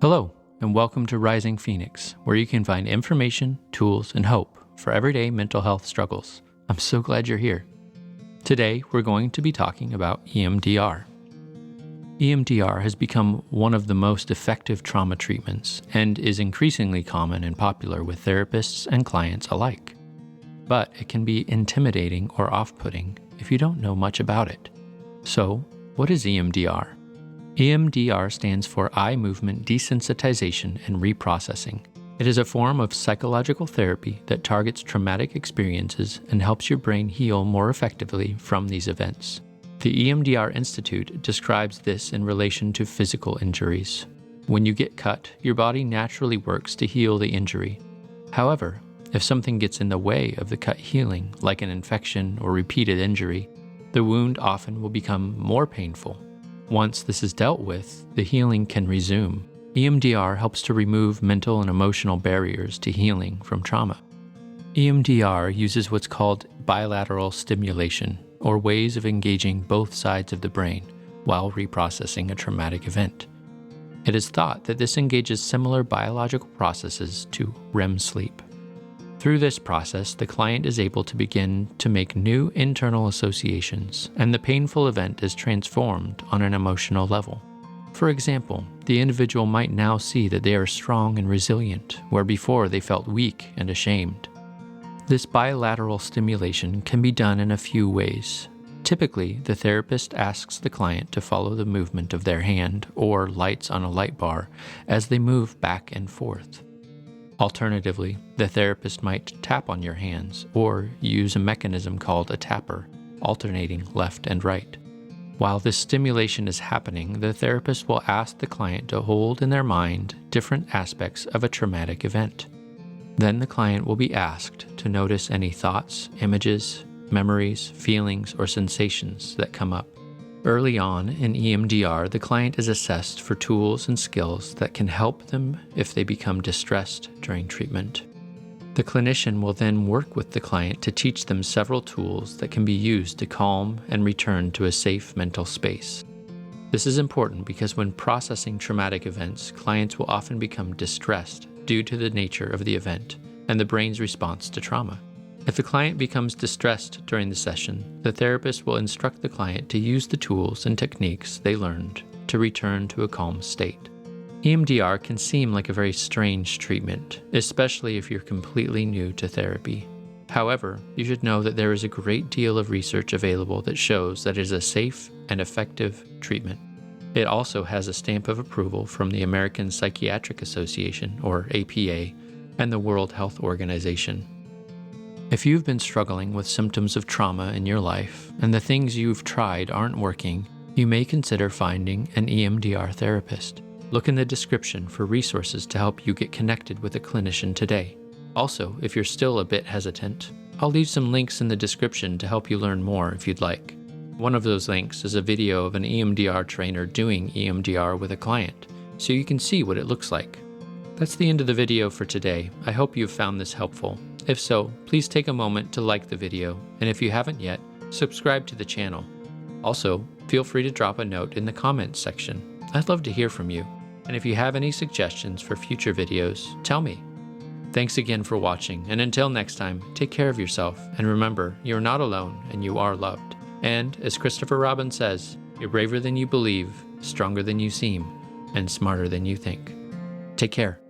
Hello, and welcome to Rising Phoenix, where you can find information, tools, and hope for everyday mental health struggles. I'm so glad you're here. Today, we're going to be talking about EMDR. EMDR has become one of the most effective trauma treatments and is increasingly common and popular with therapists and clients alike. But it can be intimidating or off-putting if you don't know much about it. So, what is EMDR? EMDR stands for Eye Movement Desensitization and Reprocessing. It is a form of psychological therapy that targets traumatic experiences and helps your brain heal more effectively from these events. The EMDR Institute describes this in relation to physical injuries. When you get cut, your body naturally works to heal the injury. However, if something gets in the way of the cut healing, like an infection or repeated injury, the wound often will become more painful. Once this is dealt with, the healing can resume. EMDR helps to remove mental and emotional barriers to healing from trauma. EMDR uses what's called bilateral stimulation, or ways of engaging both sides of the brain while reprocessing a traumatic event. It is thought that this engages similar biological processes to REM sleep. Through this process, the client is able to begin to make new internal associations, and the painful event is transformed on an emotional level. For example, the individual might now see that they are strong and resilient, where before they felt weak and ashamed. This bilateral stimulation can be done in a few ways. Typically, the therapist asks the client to follow the movement of their hand or lights on a light bar as they move back and forth. Alternatively, the therapist might tap on your hands or use a mechanism called a tapper, alternating left and right. While this stimulation is happening, the therapist will ask the client to hold in their mind different aspects of a traumatic event. Then the client will be asked to notice any thoughts, images, memories, feelings, or sensations that come up. Early on in EMDR, the client is assessed for tools and skills that can help them if they become distressed during treatment. The clinician will then work with the client to teach them several tools that can be used to calm and return to a safe mental space. This is important because when processing traumatic events, clients will often become distressed due to the nature of the event and the brain's response to trauma. If the client becomes distressed during the session, the therapist will instruct the client to use the tools and techniques they learned to return to a calm state. EMDR can seem like a very strange treatment, especially if you're completely new to therapy. However, you should know that there is a great deal of research available that shows that it is a safe and effective treatment. It also has a stamp of approval from the American Psychiatric Association, or APA, and the World Health Organization. If you've been struggling with symptoms of trauma in your life and the things you've tried aren't working, you may consider finding an EMDR therapist. Look in the description for resources to help you get connected with a clinician today. Also, if you're still a bit hesitant, I'll leave some links in the description to help you learn more if you'd like. One of those links is a video of an EMDR trainer doing EMDR with a client, so you can see what it looks like. That's the end of the video for today. I hope you've found this helpful. If so, please take a moment to like the video, and if you haven't yet, subscribe to the channel. Also, feel free to drop a note in the comments section. I'd love to hear from you, and if you have any suggestions for future videos, tell me. Thanks again for watching, and until next time, take care of yourself, and remember, you're not alone and you are loved. And, as Christopher Robin says, you're braver than you believe, stronger than you seem, and smarter than you think. Take care.